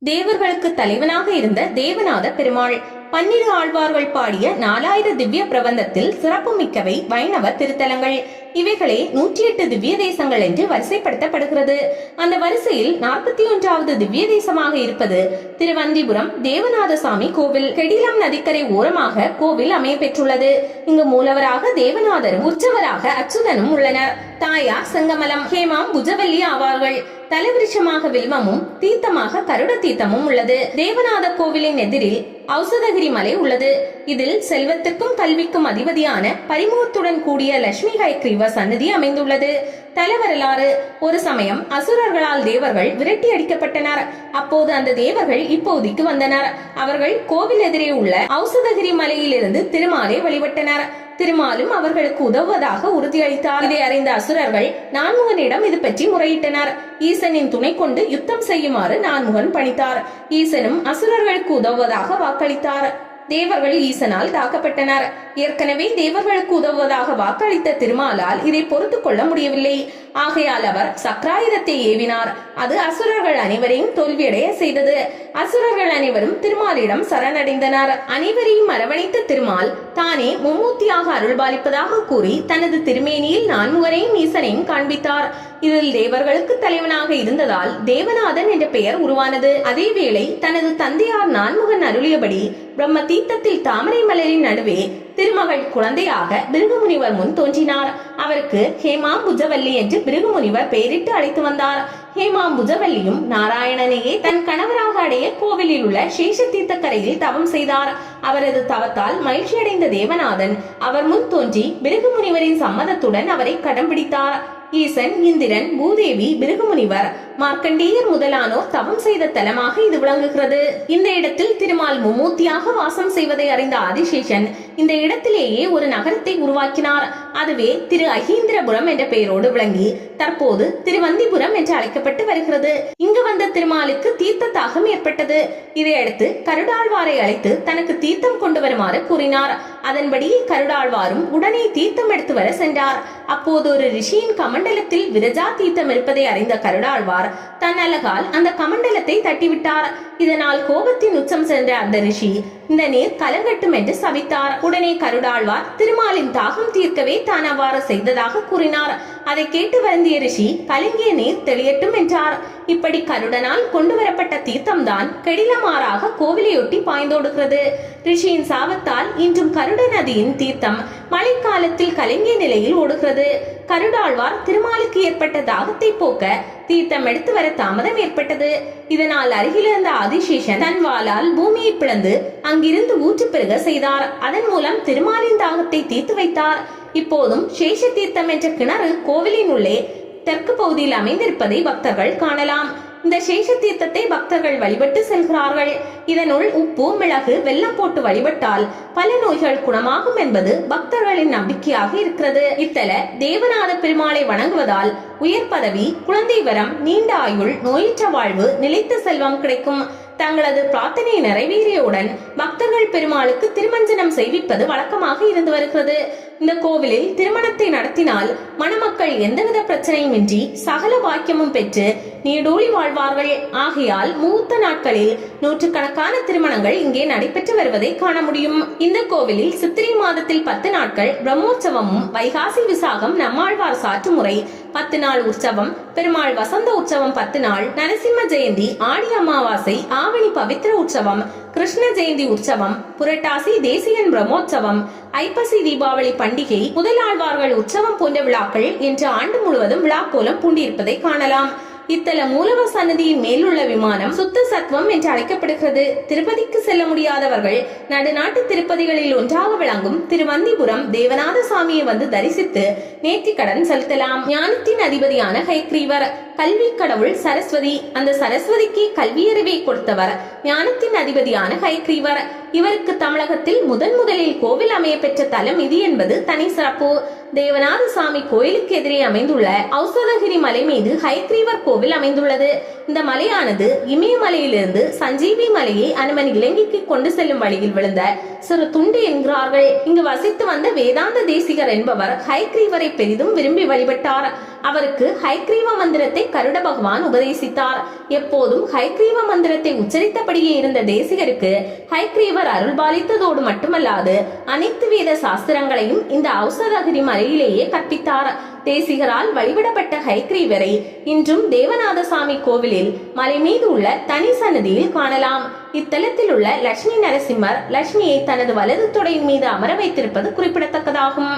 தேவர்களுக்கு தலைவனாக இருந்த தேவநாத பெருமாள். 12 ஆழ்வார்கள் பாடிய 4000 திவ்ய பிரபந்தத்தில் சிறப்புமிக்கவை வைணவ திருத்தலங்கள். இவைகளே 108 திவ்ய தேசங்கள் என்று வரிசைப்படுத்தப்படுகிறது. அந்த வரிசையில் 41வது திவ்ய தேசமாக இருப்பது திருவந்திபுரம் தேவநாத சாமி கோவில். கெடிலம் நதிக்கரை ஓரமாக கோவில் அமைய பெற்றுள்ளது. இங்கு மூலவராக தேவநாதரும் உற்சவராக அச்சுதனும் உள்ளனர். தாயார் செங்கமலம், ஹேமாம் புஜவல்லி ஆவார்கள். தலவிருஷமாக வில்வமும் தீர்த்தமாக கருட தீர்த்தமும் உள்ளது. தேவநாத கோவிலின் எதிரில் ஔசதகிரி மலை உள்ளது. இதில் செல்வத்திற்கும் கல்விக்கும் அதிபதியான பரிமுகத்துடன் கூடிய லட்சுமி ஹயக்ரீவர் சன்னதி அமைந்துள்ளது. தல வரலாறு: ஒரு சமயம் அசுரர்களால் தேவர்கள் விரட்டி அடிக்கப்பட்டனர். அப்போது அந்த தேவர்கள் இப்போதைக்கு வந்தனர். அவர்கள் கோவில் எதிரே உள்ள ஔசதகிரி மலையிலிருந்து திருமாலை வழிபட்டனர். திருமாலும் அவர்களுக்கு உதவுவதாக உறுதியளித்தார். இதை அறிந்த அசுரர்கள் நான்முகனிடம் இது பற்றி முறையிட்டனர். ஈசனின் துணை கொண்டு யுத்தம் செய்யுமாறு நான்முகன் பணித்தார். ஈசனும் அசுரர்களுக்கு உதவுவதாக வாக்களித்தார். தேவர்கள் ஈசனால் தாக்கப்பட்டனர். ஏற்கனவே தேவர்களுக்கு உதவுவதாக வாக்களித்த திருமாலால் இதை பொறுத்து கொள்ள முடியவில்லை. ஆகையால் அவர் சக்ராயுதத்தை ஏவினார். அது அசுரர்கள் அனைவரையும் தோல்வியடைய செய்தது. அசுரர்கள் அனைவரும் திருமாலிடம் சரணடைந்தனர். அனைவரையும் அரவணைத்த திருமால் தானே மும்மூர்த்தியாக அருள்பாலிப்பதாக கூறி தனது திருமேனியில் நான்முகனையும் ஈசனையும் காண்பித்தார். இதில் தேவர்களுக்கு தலைவனாக இருந்ததால் தேவநாதன் என்ற பெயர் உருவானது. அதேவேளை தனது தந்தையார் நான்முகன் அருளியபடி பிரம்ம தீர்த்தத்தில் தாமரை மலரின் நடுவே திருமகள் குழந்தையாக பிருகுமுனிவர் முன் தோன்றினார். அவருக்கு ஹேமாம் புஜவல்லி என்று பிருகுமுனிவர் பெயரிட்டு அழைத்து வந்தார். ஹேமாம் புஜவல்லியும் நாராயணனையே தன் கணவராக அடைய கோவிலில் உள்ள சேஷ தீர்த்த கரையில் தவம் செய்தார். அவரது தவத்தால் மகிழ்ச்சியடைந்த தேவநாதன் அவர் முன் தோன்றி பிருகுமுனிவரின் சம்மதத்துடன் அவரை கடம் பிடித்தார். ஈசன், இந்திரன், பூதேவி, பிருகுமுனிவர், மார்க்கண்டேயர் முதலானோர் தவம் செய்த தலமாக இது விளங்குகிறது. இந்த இடத்தில் திருமால் மும்மூர்த்தியாக வாசம் செய்வதை அறிந்த ஆதிசேஷன் இந்த இடத்திலேயே ஒரு நகரத்தை உருவாக்கினார். அதுவே திரு அகீந்திரபுரம் என்ற பெயரோடு விளங்கி தற்போது திருவந்திபுரம் என்று அழைக்கப்பட்டு வருகிறது. இங்கு வந்த திருமாலுக்கு தீர்த்த தாகம் ஏற்பட்டது. இதையடுத்து கருடாழ்வாரை அழைத்து தனக்கு தீர்த்தம் கொண்டு வருமாறு கூறினார். அதன்படி கருடாழ்வாரும் உடனே தீர்த்தம் எடுத்து வர சென்றார். அப்போது ஒரு ரிஷியின் கமண்டலத்தில் விரஜா தீர்த்தம் இருப்பதை அறிந்த கருடாழ்வார் தன் அழகால் அந்த கமண்டலத்தை தட்டிவிட்டார். இதனால் கோபத்தின் உச்சம் சென்ற அந்த ரிஷி இந்த நீர் கலங்கட்டும் என்று சபித்தார். உடனே கருடாழ்வார் திருமாலின் தாகம் தீர்க்கவே தான் அவ்வாறு செய்ததாக கூறினார். அதை கேட்டு வருந்திய ரிஷி கலங்கிய நீர் தெளியட்டும் என்றார். இப்படி கருடனால் கொண்டு வரப்பட்ட தீர்த்தம் தான் கெடிலமாறாக கோவிலையொட்டி பாய்ந்தோடுகிறது. ரிஷியின் சாபத்தால் இன்றும் கருட நதியின் தீர்த்தம் மழைக்காலத்தில் கலங்கிய நிலையில் ஓடுகிறது. கருடாழ்வார் திருமாலுக்கு ஏற்பட்ட தாகத்தை போக்க தீர்த்தம் எடுத்து வர தாமதம் ஏற்பட்டது. இதனால் அருகிலிருந்த ஆதிசேஷன் தன் வாளால் பூமியை பிளந்து அங்கிருந்து ஊற்று பெருக செய்தார். அதன் மூலம் திருமாலின் தாகத்தை தீர்த்து வைத்தார். இப்போதும் சேஷ தீர்த்தம் என்ற கிணறு கோவிலின் உள்ளே தெற்கு பகுதியில் அமைந்திருப்பதை பக்தர்கள் காணலாம். இந்த சேஷ தீர்த்தத்தை பக்தர்கள் வழிபட்டு செல்கிறார்கள். இதனுள் உப்பு, மிளகு, வெல்லம் போட்டு வழிபட்டால் பல நோய்கள் குணமாகும் என்பது பக்தர்களின் நம்பிக்கையாக இருக்கிறது. இத்தல தேவநாத பெருமாளை வணங்குவதால் உயர் பதவி, குழந்தை வரம், நீண்ட ஆயுள், நோயற்ற வாழ்வு, நிலைத்த செல்வம் கிடைக்கும். தங்களது பிரார்த்தனை நிறைவேறியவுடன் பக்தர்கள் பெருமாளுக்கு திருமஞ்சனம் செய்விப்பது வழக்கமாக இருந்து வருகிறது. இந்த கோவிலில் திருமணத்தை நடத்தினால் மணமக்கள் எந்தவித பிரச்சனையும் இன்றி சகல பாக்கியமும் பெற்று நீடூழி வாழ்வார்கள். ஆகையால் முகூர்த்த நாட்களில் நூற்றுக்கணக்கான திருமணங்கள் இங்கே நடைபெற்று வருவதை காண முடியும். இந்த கோவிலில் சித்திரை மாதத்தில் 10 நாட்கள் பிரம்மோற்சவமும், வைகாசி விசாகம் நம்மாழ்வார் சாற்று முறை 10 நாள் உற்சவம், பெருமாள் வசந்த உற்சவம் 10 நாள், நரசிம்ம ஜெயந்தி, ஆடி அமாவாசை, ஆவணி பவித்ர உற்சவம், கிருஷ்ண ஜெயந்தி உற்சவம், புரட்டாசி தேசியன் பிரம்மோற்சவம், ஐப்பசி தீபாவளி பண்டிகை, முதலாழ்வார்கள் உற்சவம் போன்ற விழாக்கள் என்று ஆண்டு முழுவதும் விழா கோலம் பூண்டிருப்பதை காணலாம். இத்தல மூலவர் சன்னதியின் மேலுள்ள விமானம் சுத்த சத்வம் என்று அழைக்கப்படுகிறது. திருப்பதிக்கு செல்ல முடியாதவர்கள் நடுநாட்டு திருப்பதிகளில் ஒன்றாக விளங்கும் திருவந்திபுரம் தேவநாத சாமியை வந்து தரிசித்து நேர்த்தி கடன் செலுத்தலாம். ஞானத்தின் அதிபதியான ஹயக்ரீவர், கல்வி கடவுள் சரஸ்வதி. அந்த சரஸ்வதிக்கு கல்வியறிவை கொடுத்தவர் ஞானத்தின் அதிபதியான ஹயக்ரீவர். இவருக்கு தமிழகத்தில் முதலில் கோவில் அமைய பெற்ற தலம் இது என்பது தனி சிறப்பு. தேவநாத சாமி கோயிலுக்கு எதிரே அமைந்துள்ள ஔசதகிரி மலை மீது ஹயக்ரீவர் கோவில் அமைந்துள்ளது. இந்த மலையானது இமயமலையிலிருந்து சஞ்சீவி மலையை அனுமன் இலங்கைக்கு கொண்டு செல்லும் வழியில் விழுந்த சிறு துண்டு என்கிறார்கள். இங்கு வசித்து வந்த வேதாந்த தேசிகர் என்பவர் ஹயக்ரீவரை பெரிதும் விரும்பி வழிபட்டார். அவருக்கு ஹைக்ரீவ மந்திரத்தை கருட பகவான் உபதேசித்தார். எப்போதும் ஹைக்ரீவ மந்திரத்தை உச்சரித்தபடியே இருந்த தேசிகருக்கு ஹைக்ரீவர் அருள்பாலித்ததோடு மட்டுமல்லாது அனைத்து வேத சாஸ்திரங்களையும் இந்த ஔஷதகிரி மலையிலேயே கற்பித்தார். தேசிகரால் வழிபடப்பட்ட ஹைக்ரீவரை இன்றும் தேவநாதசாமி கோவிலில் மலை மீது உள்ள தனி சன்னதியில் காணலாம். இத்தலத்தில் உள்ள லட்சுமி நரசிம்மர் லட்சுமியை தனது வலது தொடையின் மீது அமர வைத்திருப்பது குறிப்பிடத்தக்கதாகும்.